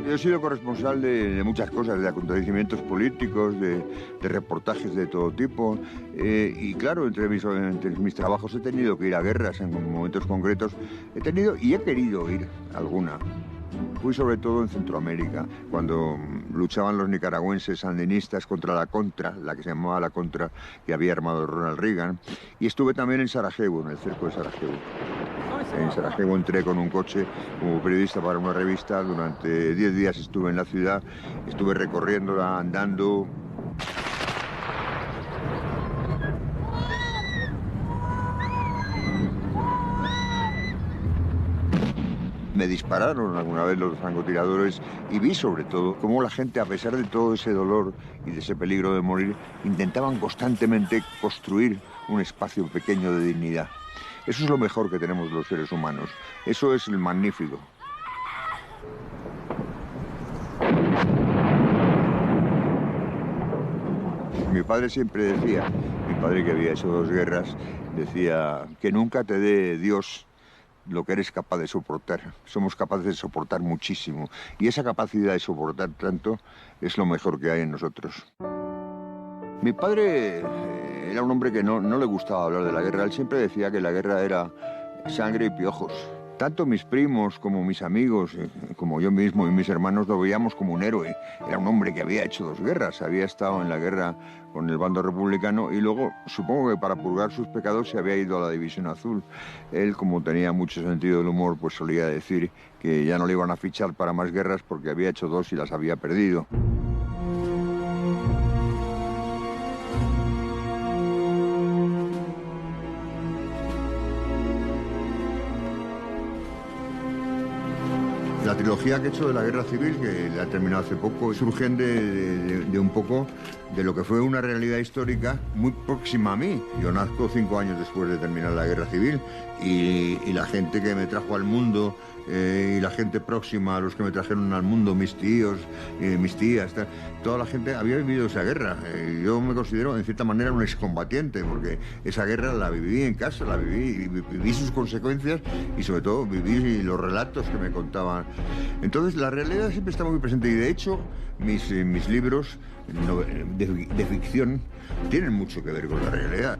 Yo he sido corresponsal de muchas cosas, de acontecimientos políticos, de reportajes de todo tipo. Y claro, entre mis trabajos he tenido que ir a guerras en momentos concretos. He tenido y he querido ir a alguna. Fui sobre todo en Centroamérica, cuando luchaban los nicaragüenses sandinistas contra la Contra, la que se llamaba la Contra, que había armado Ronald Reagan. Y estuve también en Sarajevo, en el cerco de Sarajevo. En Sarajevo entré con un coche como periodista para una revista. Durante 10 días estuve en la ciudad, estuve recorriéndola, andando. Me dispararon alguna vez los francotiradores y vi sobre todo cómo la gente, a pesar de todo ese dolor y de ese peligro de morir, intentaban constantemente construir un espacio pequeño de dignidad. Eso es lo mejor que tenemos los seres humanos. Eso es el magnífico. Mi padre siempre decía, mi padre que había hecho 2 guerras, decía que nunca te dé Dios lo que eres capaz de soportar. Somos capaces de soportar muchísimo. Y esa capacidad de soportar tanto es lo mejor que hay en nosotros. Mi padre era un hombre que no le gustaba hablar de la guerra. Él siempre decía que la guerra era sangre y piojos. Tanto mis primos como mis amigos, como yo mismo y mis hermanos, lo veíamos como un héroe. Era un hombre que había hecho 2 guerras, había estado en la guerra con el bando republicano y luego, supongo que para purgar sus pecados, se había ido a la División Azul. Él, como tenía mucho sentido del humor, pues solía decir que ya no le iban a fichar para más guerras porque había hecho 2 y las había perdido. La trilogía que he hecho de la Guerra Civil, que la he terminado hace poco, surgen de un poco de lo que fue una realidad histórica muy próxima a mí. Yo nazco 5 años después de terminar la Guerra Civil y la gente que me trajo al mundo y la gente próxima a los que me trajeron al mundo, mis tíos, mis tías, toda la gente había vivido esa guerra. Yo me considero, en cierta manera, un excombatiente, porque esa guerra la viví en casa, viví sus consecuencias y, sobre todo, viví los relatos que me contaban. Entonces, la realidad siempre está muy presente y, de hecho, mis libros de ficción tienen mucho que ver con la realidad.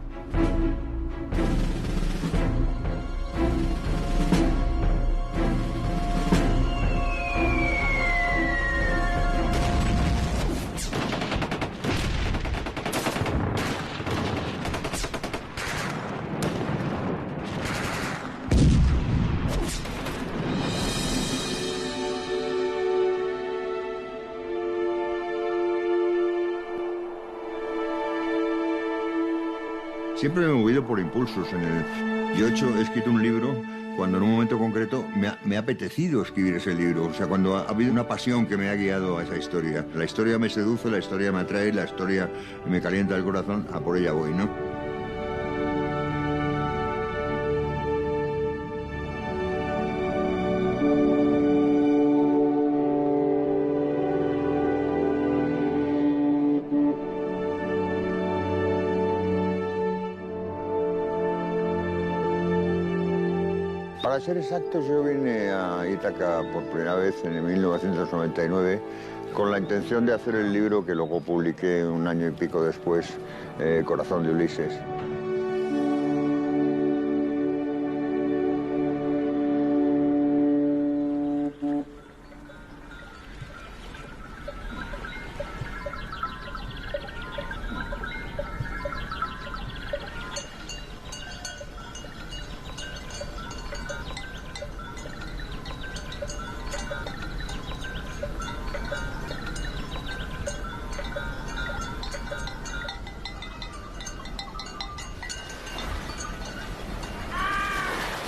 Siempre me he movido por impulsos. Yo he escrito un libro cuando en un momento concreto me ha apetecido escribir ese libro. O sea, cuando ha habido una pasión que me ha guiado a esa historia. La historia me seduce, la historia me atrae, la historia me calienta el corazón, a por ella voy, ¿no? Para ser exactos, yo vine a Ítaca por primera vez en 1999 con la intención de hacer el libro que luego publiqué un año y pico después, Corazón de Ulises.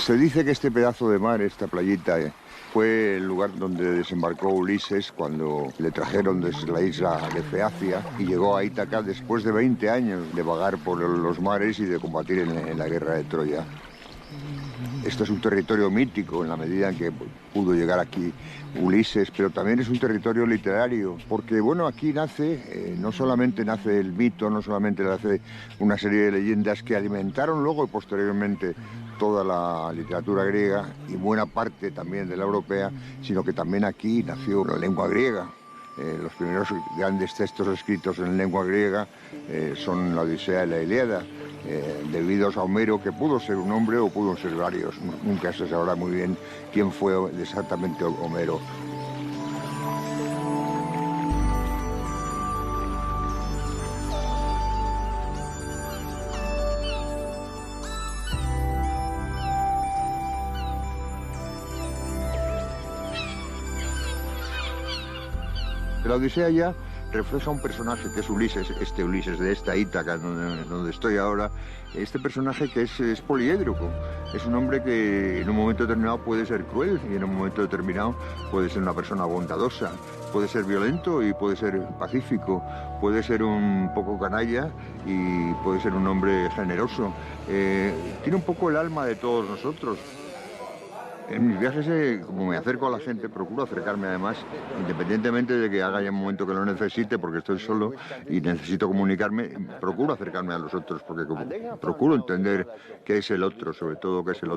Se dice que este pedazo de mar, esta playita, fue el lugar donde desembarcó Ulises cuando le trajeron desde la isla de Feacia y llegó a Ítaca después de 20 años de vagar por los mares y de combatir en la guerra de Troya. Esto es un territorio mítico en la medida en que pudo llegar aquí Ulises, pero también es un territorio literario, porque bueno, aquí nace, no solamente nace el mito, no solamente nace una serie de leyendas que alimentaron luego y posteriormente toda la literatura griega y buena parte también de la europea, sino que también aquí nació la lengua griega. Los primeros grandes textos escritos en lengua griega son la Odisea y la Ilíada, debidos a Homero, que pudo ser un hombre o pudo ser varios. Nunca se sabrá muy bien quién fue exactamente Homero. La Odisea ya refleja un personaje que es Ulises, este Ulises de esta Ítaca donde estoy ahora. Este personaje que es poliédrico, es un hombre que en un momento determinado puede ser cruel y en un momento determinado puede ser una persona bondadosa, puede ser violento y puede ser pacífico, puede ser un poco canalla y puede ser un hombre generoso. Tiene un poco el alma de todos nosotros. En mis viajes, como me acerco a la gente, procuro acercarme además, independientemente de que haga ya un momento que lo necesite, porque estoy solo y necesito comunicarme, procuro acercarme a los otros, porque procuro entender qué es el otro, sobre todo qué es el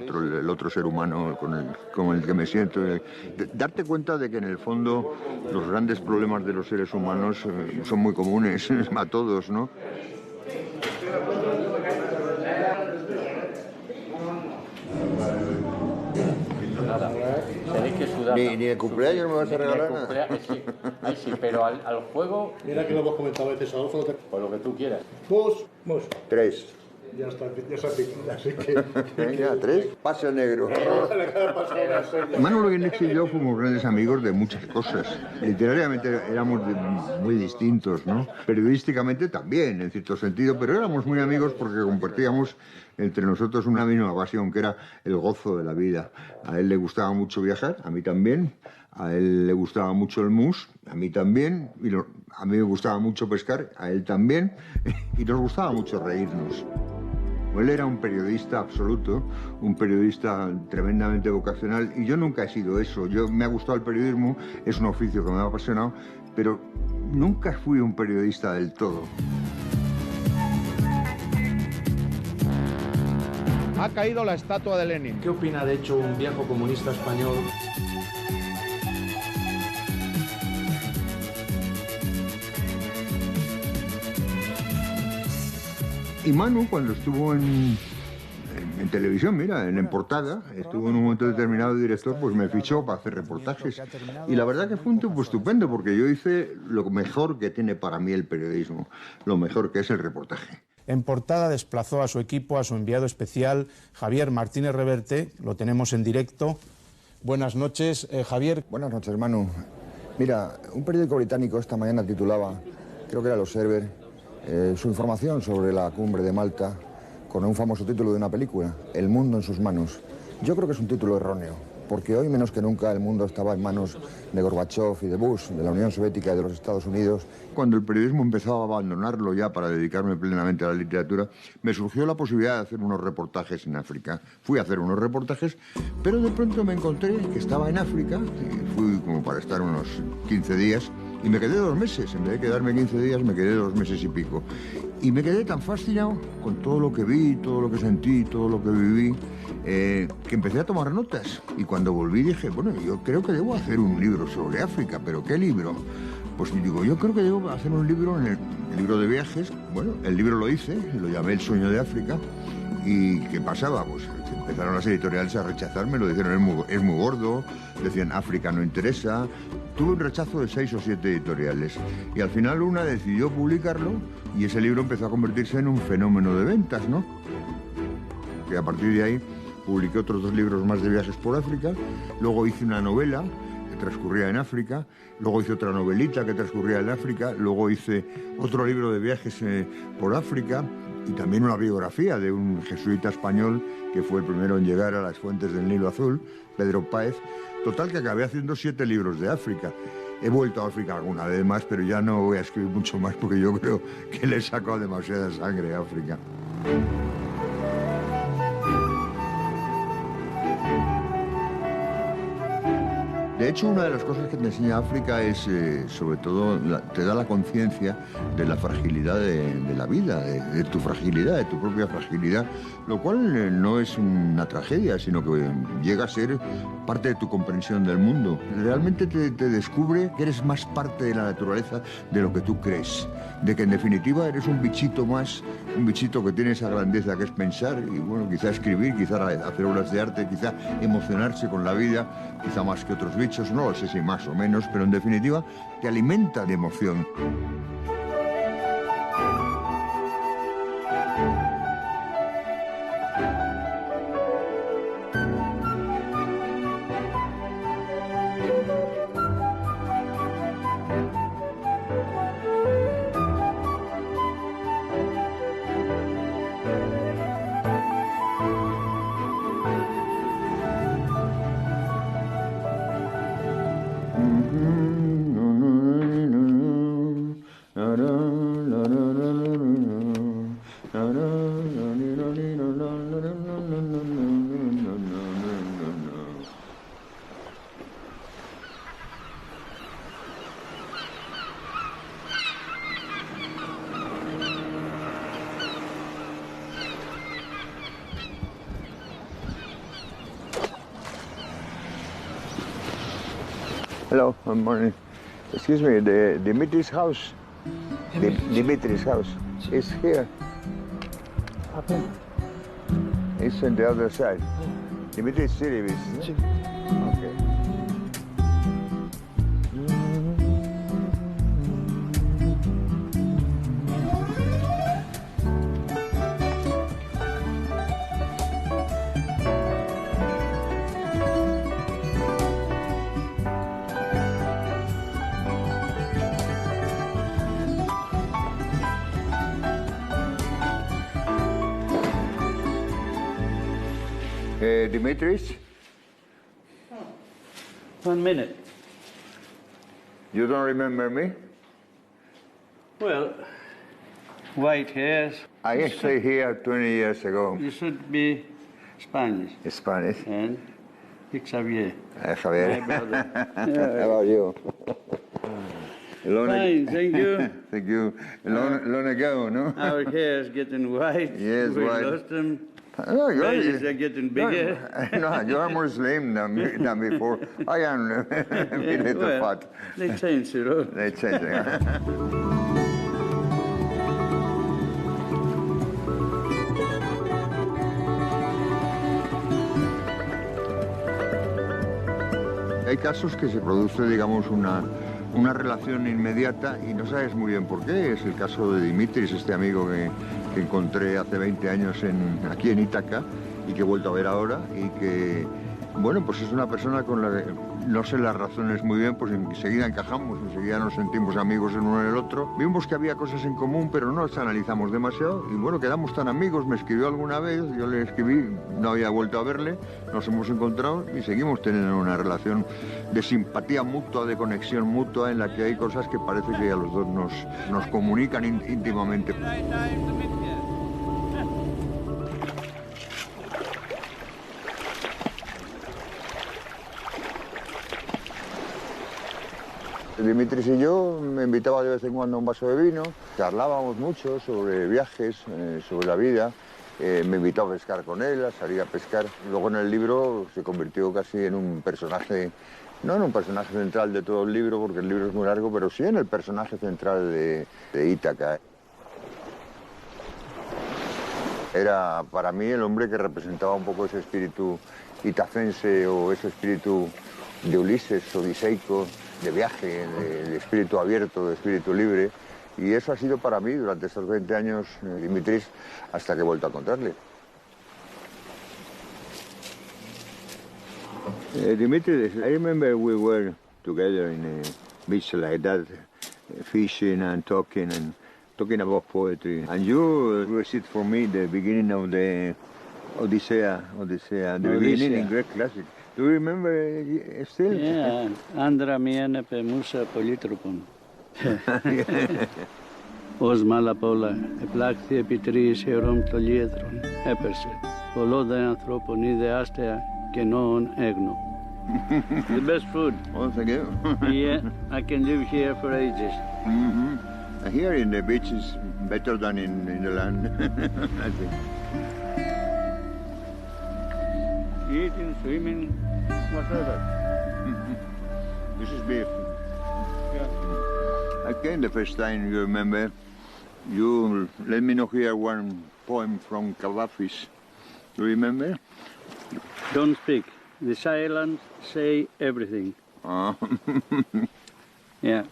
otro ser humano con el que me siento. Darte cuenta de que en el fondo los grandes problemas de los seres humanos son muy comunes a todos, ¿no? Tenéis que sudar. Ni el cumpleaños me vas a regalar nada. Sí, pero al juego. Mira que lo hemos comentado a veces, Adolfo. Por lo que tú quieras. Vos. 3. Ya está, así que... Venga, 3. Pase negro. Manu Loguineche y yo fuimos grandes amigos de muchas cosas. Literariamente éramos muy distintos, ¿no? Periodísticamente también, en cierto sentido, pero éramos muy amigos porque compartíamos entre nosotros una misma pasión, que era el gozo de la vida. A él le gustaba mucho viajar, a mí también. A él le gustaba mucho el mus, a mí también. Y a mí me gustaba mucho pescar, a él también. Y nos gustaba mucho reírnos. Él era un periodista absoluto, un periodista tremendamente vocacional, y yo nunca he sido eso. Me ha gustado el periodismo, es un oficio que me ha apasionado, pero nunca fui un periodista del todo. Ha caído la estatua de Lenin. ¿Qué opina, de hecho, un viejo comunista español? Y Manu, cuando estuvo en televisión, mira, en portada, estuvo en un momento determinado de director, pues me fichó para hacer reportajes. Y la verdad que fue un tiempo estupendo, porque yo hice lo mejor que tiene para mí el periodismo, lo mejor que es el reportaje. En portada desplazó a su equipo, a su enviado especial, Javier Martínez Reverte. Lo tenemos en directo. Buenas noches, Javier. Buenas noches, Manu. Mira, un periódico británico esta mañana titulaba, creo que era el Observer, su información sobre la cumbre de Malta con un famoso título de una película, El mundo en sus manos. Yo creo que es un título erróneo, porque hoy menos que nunca el mundo estaba en manos de Gorbachev y de Bush, de la Unión Soviética y de los Estados Unidos. Cuando el periodismo empezaba a abandonarlo ya para dedicarme plenamente a la literatura, me surgió la posibilidad de hacer unos reportajes en África. Fui a hacer unos reportajes, pero de pronto me encontré que estaba en África, y fui como para estar unos 15 días, y me quedé 2 meses. En vez de quedarme 15 días, me quedé 2 meses y pico. Y me quedé tan fascinado con todo lo que vi, todo lo que sentí, todo lo que viví, que empecé a tomar notas. Y cuando volví dije, bueno, yo creo que debo hacer un libro sobre África, pero ¿qué libro? Pues digo, yo creo que debo hacer un libro, el libro de viajes. Bueno, el libro lo hice, lo llamé El sueño de África. ¿Y qué pasaba? Pues empezaron las editoriales a rechazarme, lo dijeron, es muy gordo, decían, África no interesa. Tuve un rechazo de 6 o 7 editoriales y al final una decidió publicarlo y ese libro empezó a convertirse en un fenómeno de ventas, ¿no? Y a partir de ahí publiqué otros 2 libros más de viajes por África, luego hice una novela que transcurría en África, luego hice otra novelita que transcurría en África, luego hice otro libro de viajes por África y también una biografía de un jesuita español que fue el primero en llegar a las fuentes del Nilo Azul, Pedro Páez. Total, que acabé haciendo 7 libros de África. He vuelto a África alguna vez más, pero ya no voy a escribir mucho más porque yo creo que le he sacado demasiada sangre a África. De hecho, una de las cosas que te enseña África es, sobre todo, te da la conciencia de la fragilidad de la vida, de tu fragilidad, de tu propia fragilidad, lo cual no es una tragedia, sino que llega a ser parte de tu comprensión del mundo. Realmente te descubre que eres más parte de la naturaleza de lo que tú crees, de que en definitiva eres un bichito más, un bichito que tiene esa grandeza que es pensar y, bueno, quizá escribir, quizá hacer obras de arte, quizá emocionarse con la vida, quizá más que otros bichos. No lo sé si más o menos, pero en definitiva te alimenta de emoción. Hello, good morning. Excuse me, the Dimitri's house. Dimitri's house is here. It's on the other side. Dimitri's city is. Okay. Dimitri's? 1 minute. You don't remember me? Well, white hairs. I stayed here 20 years ago. You should be Spanish. Spanish. And Xavier. Javier. My brother. How about you? Fine, thank you. Thank you. Long ago, no? Our hair is getting white. Yes, we white. lost them. No, Bellies are getting bigger. No, you are more slim than before. I am a little Well, fat. They changed it all. They changed it. Hay casos que se produce, digamos, una relación inmediata y no sabes muy bien por qué. Es el caso de Dimitris, este amigo que encontré hace 20 años aquí en Ítaca y que he vuelto a ver ahora y que, bueno, pues es una persona con la que no sé las razones muy bien, pues enseguida encajamos, enseguida nos sentimos amigos el uno en el otro. Vimos que había cosas en común, pero no las analizamos demasiado y, bueno, quedamos tan amigos. Me escribió alguna vez, yo le escribí, no había vuelto a verle, nos hemos encontrado y seguimos teniendo una relación de simpatía mutua, de conexión mutua, en la que hay cosas que parece que a los dos nos comunican íntimamente. Dimitris y yo me invitaba de vez en cuando a un vaso de vino, charlábamos mucho sobre viajes, sobre la vida, me invitó a pescar con él, a salir a pescar. Luego en el libro se convirtió casi en un personaje, no en un personaje central de todo el libro, porque el libro es muy largo, pero sí en el personaje central de Ítaca. Era para mí el hombre que representaba un poco ese espíritu itacense o ese espíritu de Ulises, odiseico, de viaje, de espíritu abierto, de espíritu libre. Y eso ha sido para mí durante estos 20 años, Dimitris, hasta que he vuelto a encontrarle. Dimitris, I remember we were together in a beach like that, fishing and talking, and talking about poetry. And you recite for me the beginning of the Odyssea, the beginning in Greek classic. Do you remember still? Yeah, Andra miene pe Musa Polytropon. Ως μάλαπόλα, επλάκθη επί τρεις αιωρών τολίεδρων, έπερσε. Πολλό δε ανθρώπων είδε άστεα και νόων έγνο. The best food. Once again. Yeah, I can live here for ages. Here in the beach is better than in the land, I think. Eating, swimming, whatever. This is beef. I came the first time, you remember, you let me know here one poem from Cavafis. Do you remember? Don't speak. The silence say everything. Oh. Yeah.